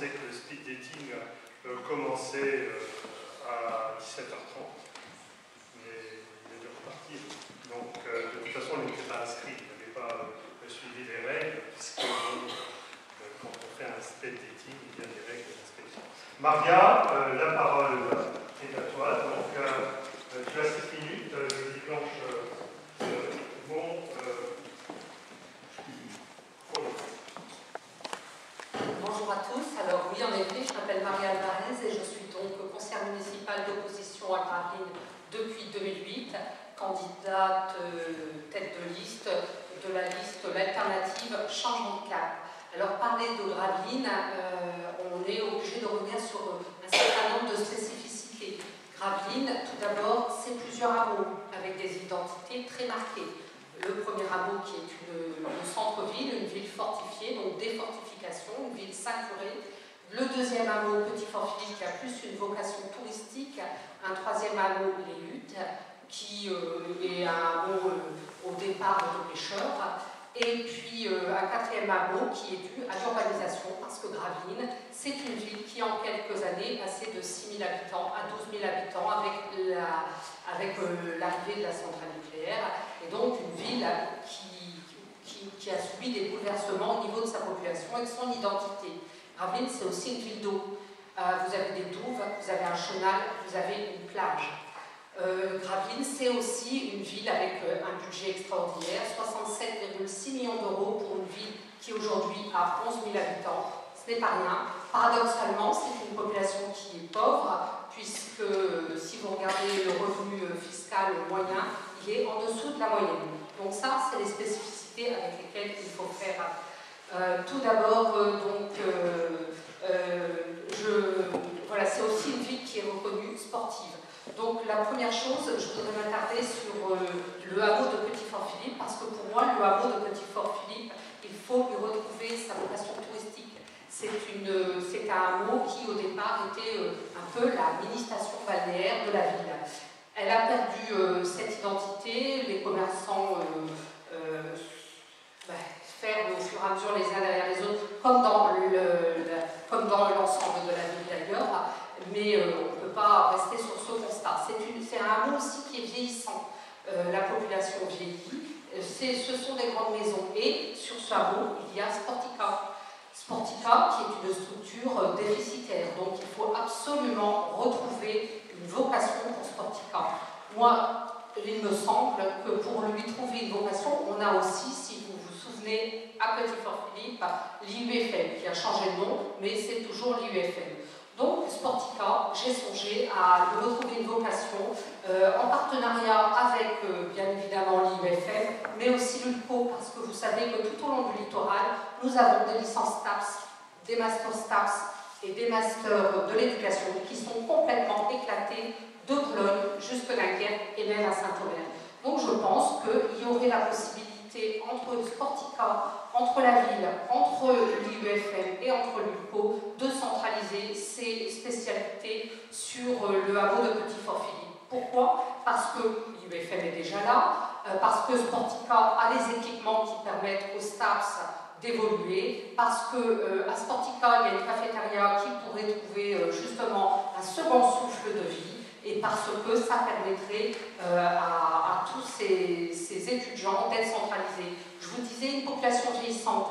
pensait que le speed dating commençait à 17h30, mais il est dû repartir. Donc, de toute façon, il n'était pas inscrit, il n'avait pas suivi les règles, puisque quand on fait un speed dating, il y a des règles d'inscription. Maria, la parole est à toi. Donc, tu as 7 minutes, je déclenche mon... Bonjour à tous. Alors oui, en effet, je m'appelle Maria Alvarez et je suis donc conseillère municipale d'opposition à Gravelines depuis 2008, candidate tête de liste de la liste l'alternative Changement de cap. Alors parler de Gravelines, on est obligé de revenir sur un certain nombre de spécificités. Gravelines, tout d'abord, c'est plusieurs hameaux avec des identités très marquées. Le premier hameau qui est le centre-ville, une ville fortifiée, donc des fortifications, une ville saturée. Le deuxième hameau, Petit-Fort-Philippe, qui a plus une vocation touristique. Un troisième hameau, les Huttes, qui est un hameau au départ de pêcheurs. Et puis un quatrième hameau qui est dû à l'urbanisation, parce que Gravelines, c'est une ville qui en quelques années est passée de 6 000 habitants à 12 000 habitants avec l'arrivée de la centrale nucléaire, et donc une ville qui a subi des bouleversements au niveau de sa population et de son identité. Gravelines, c'est aussi une ville d'eau. Vous avez des douves, vous avez un chenal, vous avez une plage. Gravelines, c'est aussi une ville avec un budget extraordinaire, 67,6 millions d'euros pour une ville qui aujourd'hui a 11 000 habitants. Ce n'est pas rien. Paradoxalement, c'est une population qui est pauvre, puisque si vous regardez le revenu fiscal moyen, il est en dessous de la moyenne. Donc ça, c'est les spécificités avec lesquelles il faut faire. Tout d'abord, voilà, c'est aussi une ville qui est reconnue sportive. Donc la première chose, je voudrais m'attarder sur le hameau de Petit-Fort-Philippe, parce que pour moi, le hameau de Petit-Fort-Philippe, il faut lui retrouver sa vocation touristique. C'est un hameau qui, au départ, était un peu la mini-station balnéaire de la ville. Elle a perdu cette identité, les commerçants faire au fur et à mesure les uns derrière les autres, comme dans l'ensemble de la ville d'ailleurs, mais on ne peut pas rester sur ce constat. C'est un hameau aussi qui est vieillissant. La population vieillit, ce sont des grandes maisons, et sur ce hameau, il y a Sportica. Sportica, qui est une structure déficitaire, donc il faut absolument retrouver une vocation pour Sportica. Moi, il me semble que pour lui trouver une vocation, on a aussi, si vous vous souvenez, à Petit-Fort-Philippe, l'IUFM, qui a changé de nom, mais c'est toujours l'IUFM. Donc, Sportica, j'ai songé à lui retrouver une vocation en partenariat avec, bien évidemment, l'IUFM, mais aussi l'ULCO, parce que vous savez que tout au long du littoral, nous avons des licences TAPS, des masters TAPS et des masters de l'éducation qui sont complètement éclatés de Boulogne jusqu'à Dunkerque et même à Saint-Omer. Donc, je pense qu'il y aurait la possibilité entre Sportica, entre la ville, entre l'IUFM et entre l'ULCO, de centraliser ces spécialités sur le hameau de Petit-Fort-Philippe. Pourquoi? Parce que l'IUFM est déjà là, parce que Sportica a les équipements qui permettent aux STAPS d'évoluer, parce qu'à Sportica, il y a une cafétéria qui pourrait trouver justement un second souffle de vie, et parce que ça permettrait à tous ces étudiants d'être centralisés. Je vous disais, une population vieillissante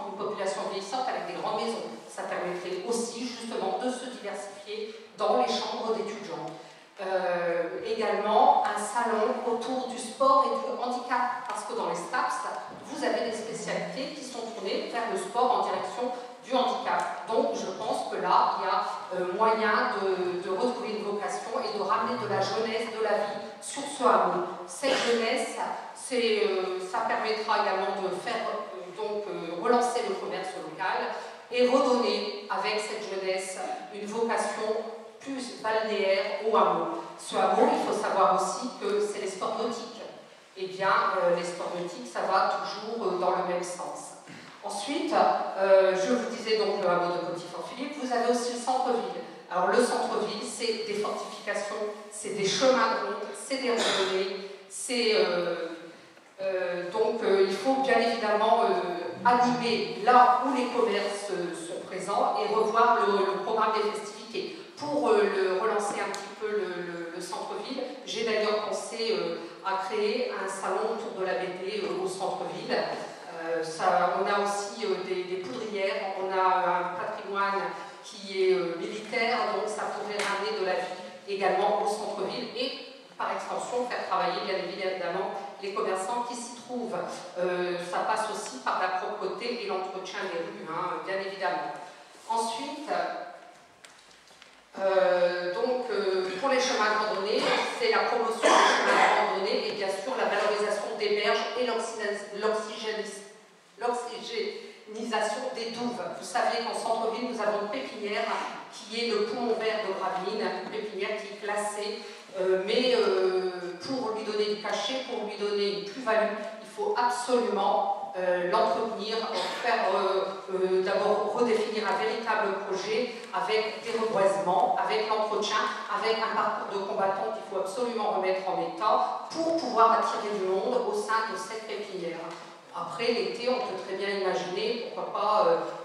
avec des grandes maisons, ça permettrait aussi justement de se diversifier dans les chambres d'étudiants. Également, un salon autour du sport et du handicap, parce que dans les STAPS, vous avez des spécialités qui sont tournées vers le sport en direction du handicap. Donc, je pense que là, il y a moyen de retrouver une vocation et de ramener de la jeunesse, de la vie sur ce hameau. Cette jeunesse, ça permettra également de faire relancer le commerce local et redonner avec cette jeunesse une vocation plus balnéaire au hameau. Ce hameau, il faut savoir aussi que c'est les sports nautiques. Eh bien, les sports nautiques, ça va toujours dans le même sens. Ensuite, je vous disais donc le hameau de Petit-Fort-Philippe, vous avez aussi le centre-ville. Alors le centre-ville, c'est des fortifications, c'est des chemins de ronde, c'est des randonnées, c'est... il faut bien évidemment animer là où les commerces sont présents et revoir le programme des festivités. Pour relancer un petit peu le centre-ville, j'ai d'ailleurs pensé à créer un salon autour de la BD au centre-ville. On a aussi des poudrières, on a un patrimoine qui est militaire, donc ça pourrait ramener de la vie également au centre-ville et par extension faire travailler bien évidemment les commerçants qui s'y trouvent. Ça passe aussi par la propreté et l'entretien des rues, hein, bien évidemment. Ensuite, pour les chemins de randonnée, c'est la promotion des chemins de randonnée et bien sûr la valorisation des berges et l'oxygénisation des douves. Vous savez qu'en centre-ville, nous avons une pépinière qui est le poumon vert de Gravelines, une pépinière qui est classée, mais pour lui donner du cachet, pour lui donner une plus-value, il faut absolument l'entretenir, faire d'abord redéfinir un véritable projet avec des reboisements, avec l'entretien, avec un parcours de combattants qu'il faut absolument remettre en état pour pouvoir attirer du monde au sein de cette pépinière. Après, l'été, on peut très bien imaginer, pourquoi pas,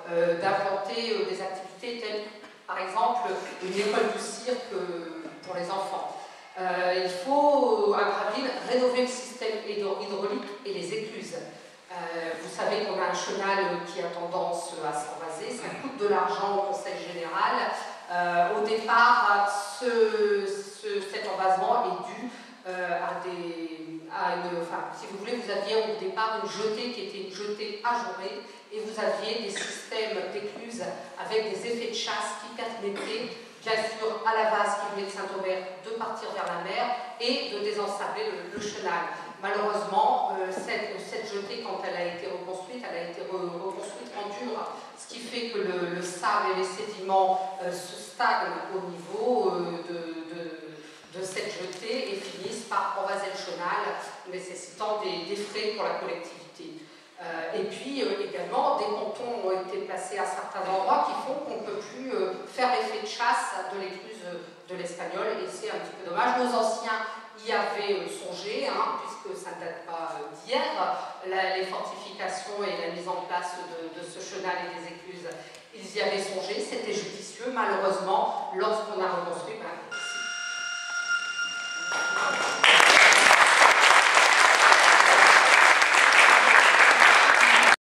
d'inventer des activités telles, par exemple, une école du cirque pour les enfants. Il faut, à Gravelines, rénover le système hydraulique et les écluses. Vous savez qu'on a un chenal qui a tendance à s'envaser, ça coûte de l'argent au Conseil général. Au départ, cet envasement est dû si vous voulez, vous aviez au départ une jetée qui était une jetée ajourée et vous aviez des systèmes d'écluses avec des effets de chasse qui permettaient, bien sûr, à la vase qui venait de Saint-Omer de partir vers la mer et de désensabler le chenal. Malheureusement, cette jetée, quand elle a été reconstruite reconstruite en dur, ce qui fait que le sable et les sédiments se stagnent au niveau de cette jetée et finissent par envaser le chenal, nécessitant des frais pour la collectivité. Et puis également, des pontons ont été placés à certains endroits qui font qu'on ne peut plus faire l'effet de chasse de l'écluse de l'Espagnol, et c'est un petit peu dommage. Nos anciens y avaient songé, hein, puisque ça ne date pas d'hier, les fortifications et la mise en place de ce chenal et des écluses, ils y avaient songé, c'était judicieux. Malheureusement, lorsqu'on a reconstruit,